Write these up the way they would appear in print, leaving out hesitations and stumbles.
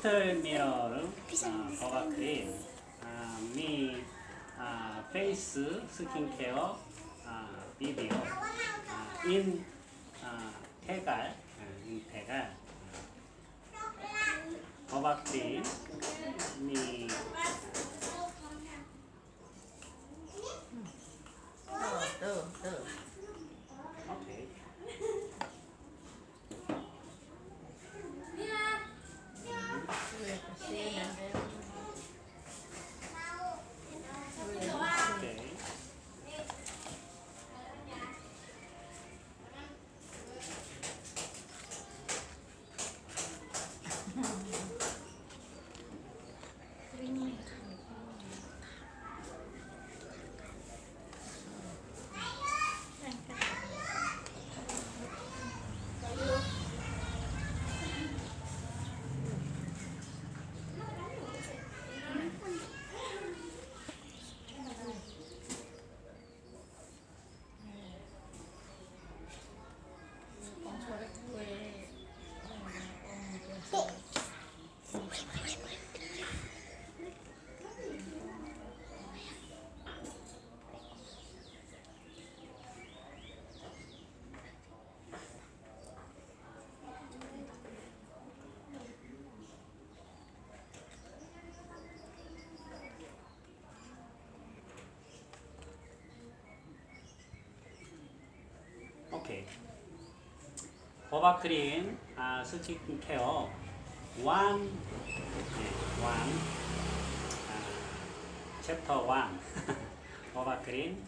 little mirror 버바크린 me face skincare video in 태갈 버바크린 me 오케이. 오케이. 버바크린 스킨케어 1 챕터 1 버바크린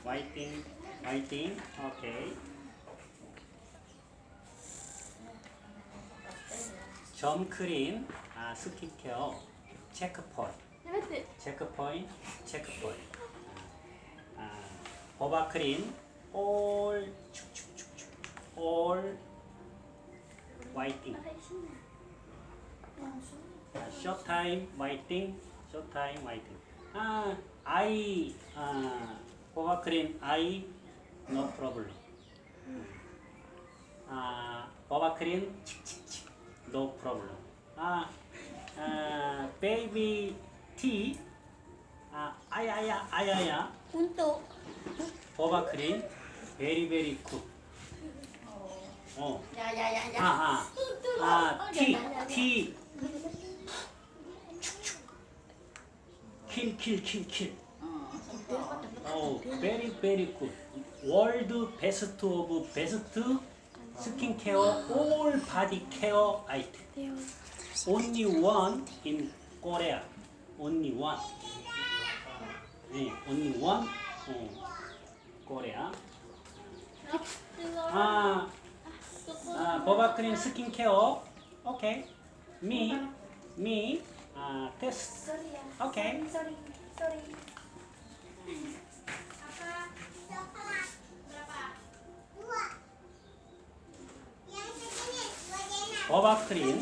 화이팅 오케이. 점크린 스킨케어 체크포인트 버바크린 all 화이팅 쇼타임 화이팅 I 버바크린 I no problem 버바크린 no problem baby tea 아야야 untuk 버바크린 very very good tea kill very very good world best of best skincare all body care item only one in Korea. Only one. Only one. Korea. 버바크린 스킨케어. Okay. Me. Test. Okay. sorry 버바크린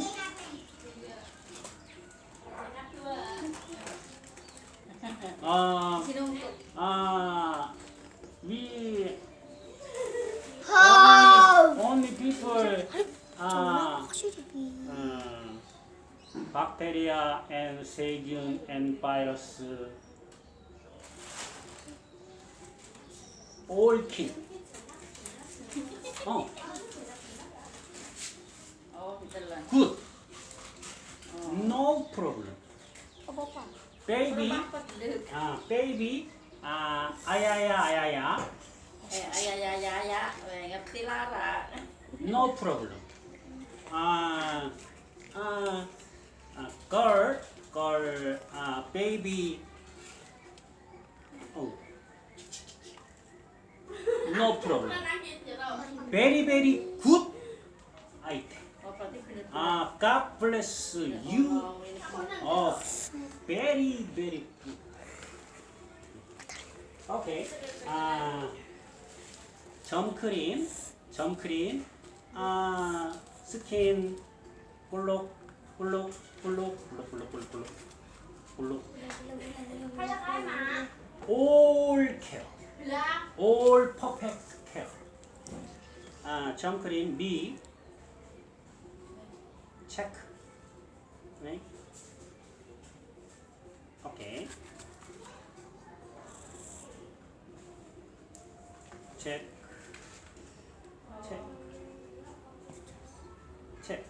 we only people bacteria and segun and virus all kill. Good. No problem. Baby, ayaya. No problem. Girl, baby. Oh. No problem. Very, very good item. God bless you. Oh, very, very good. Okay. 점크린. 스킨 볼록. All care. all perfect care. 점크린 B check. Right? Okay. Check. Check. Check.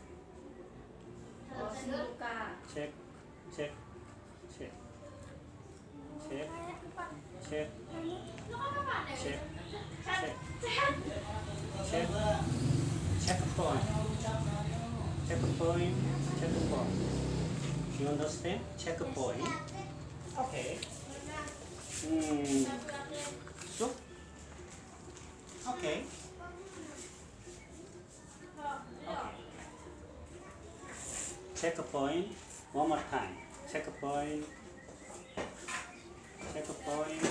Check. Check. Check. Check. Check. Check. Check. Check. Check point. Check point. Check point. You understand? Check point. Okay. So. Okay. Check point. One more time. Check point. Check point.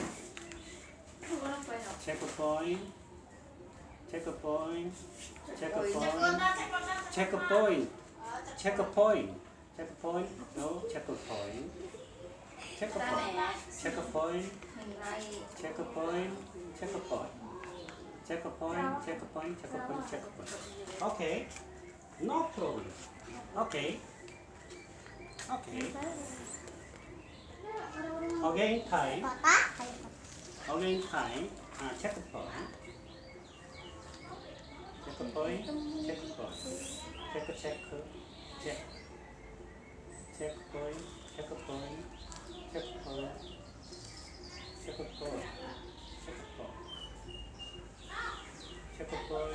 Check point. Check point. Check point. Check point. Check point. Check point. No. Check point. Check point. Check point. Check point. Check point. Check point. Check point. Check point. Check point. Okay. No problem. Okay. Okay. Again time. Again time. Check point. Check point. Check point. Check check. Check. Check point. Check point. Check point. Check point. Check point. Check point.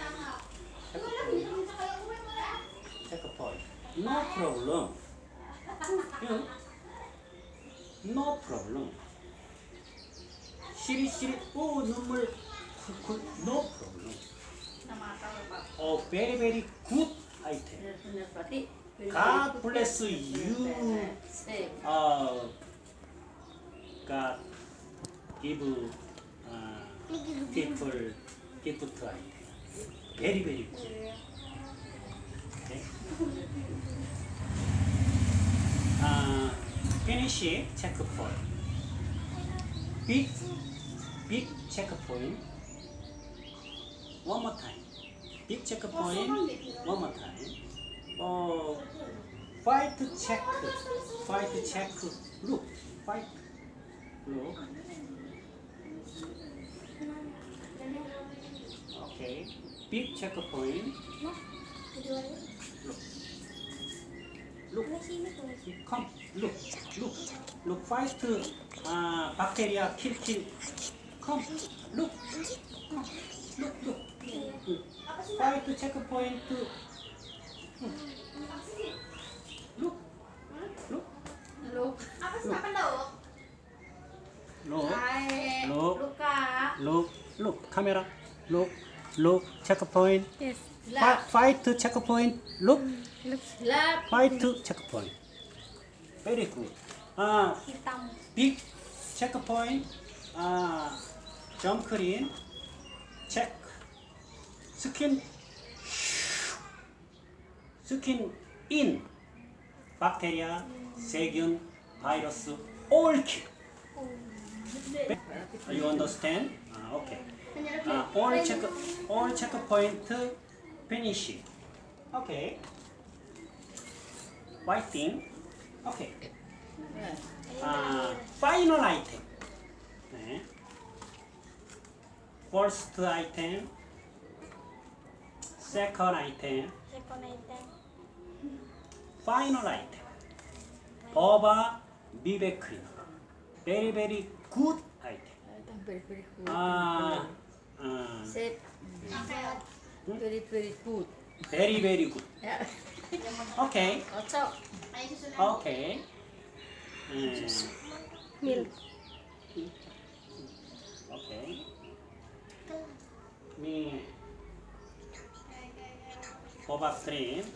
Check point. Check point. No problem. No problem. 시리 오 눈물 쿨쿨 no problem. Very very good item. God bless you. God give people gift item. Very very good. Okay. Finish checkpoint. Big checkpoint. One more time. Big checkpoint. One more time. Fight check. Fight check. Look. Fight. Look. Okay. Big checkpoint. Look. Come. Look. Fight. Bacteria. Kill. Come. Look. Look. Fight checkpoint. Look. Apa sih apa dok? Look. Camera. Look. Checkpoint. Yes. Fight checkpoint. Look. Lap. Fight checkpoint. Very good. Hitam. Big checkpoint. 점크린. Check. Skin in. Bacteria, 세균, virus, all kill. You understand? Okay. All checkpoint finish. Okay. Fighting. Okay. Final item. 네. First item. Second item. Second item. Final item. 버바 미베크린. Very very good item. Sip. Very good. Very very good. Ya. Okay. Cocok. Okay. Milk. Okay. Me. 버바크린.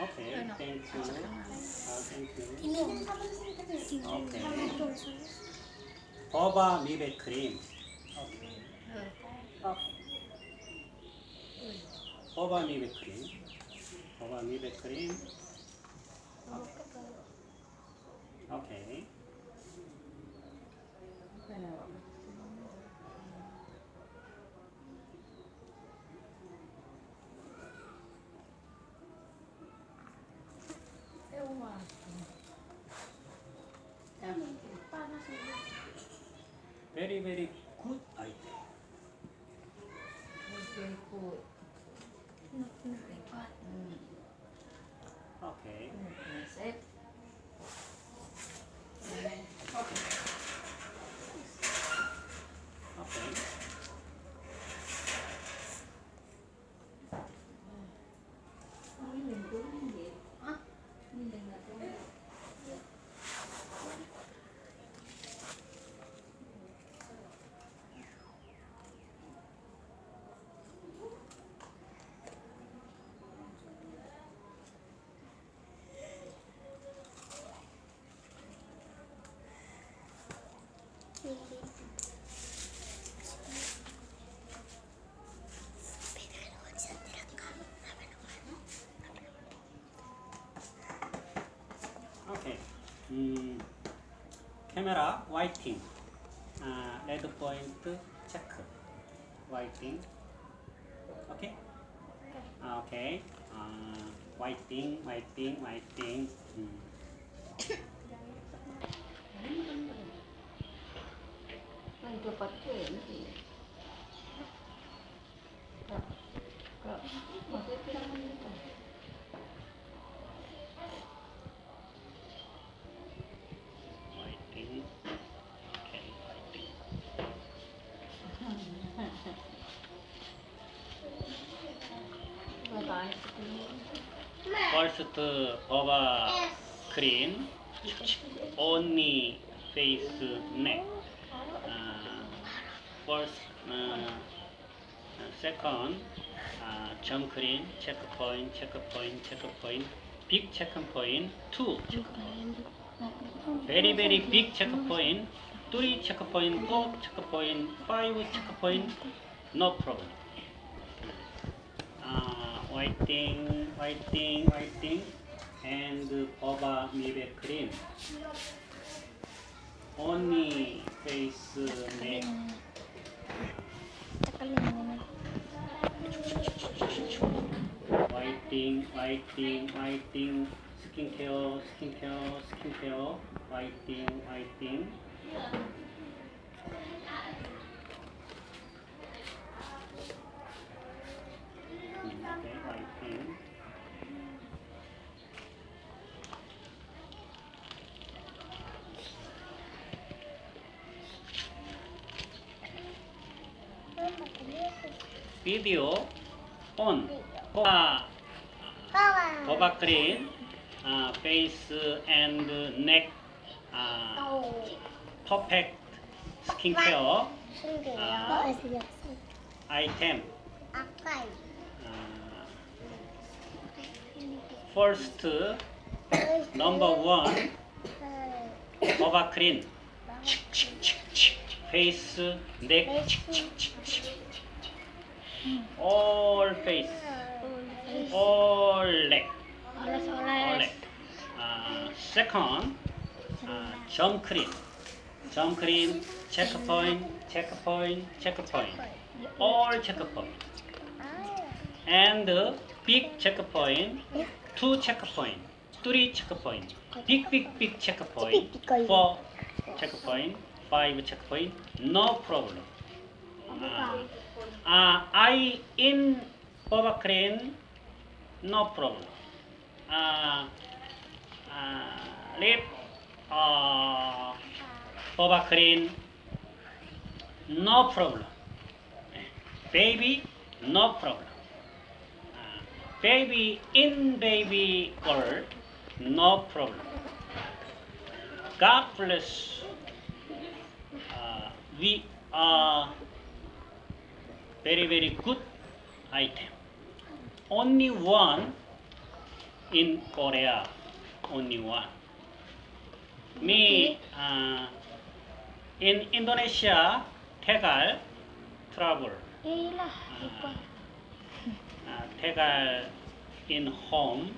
Okay. Thank you. Thank you. Okay. 버바 미베크림. Okay. 버바 미베크림. Okay. Very very good item. Very good. Okay. Xếp. Okay. Mình cũng không biết. Mình đừng là cái Okay. Camera whiting. Red point check. Whiting. Okay. Okay. Whiting. Mình cepat sih. Kak, masih kurang gitu. Whiting. Okay. Whiting. Bye-bye. First, 버바크린. Only face neck. First, second, 점크린, checkpoint, big checkpoint, 2 checkpoint, very very big checkpoint, 3 checkpoint, 4 checkpoint, 5 checkpoint, no problem. Whiting, and 버바크린. Only face neck. Whiting, skincare, whiting. Okay, whiting. Video on. 버바크린 face and neck perfect skincare item. First, number 1, 버바크린 face, neck, all face, all leg. Second, 점크린, checkpoint, all checkpoint, and big checkpoint, 2 checkpoint, 3 checkpoint, big checkpoint, 4 checkpoint, 5 checkpoint, no problem. I in 버바크린, no problem. Lip 버바크린, no problem. Baby, no problem. Baby in baby girl, no problem. God bless. We are very good item. Only one in Korea. Only one. Me in Indonesia, Tegal travel. Tegal in home.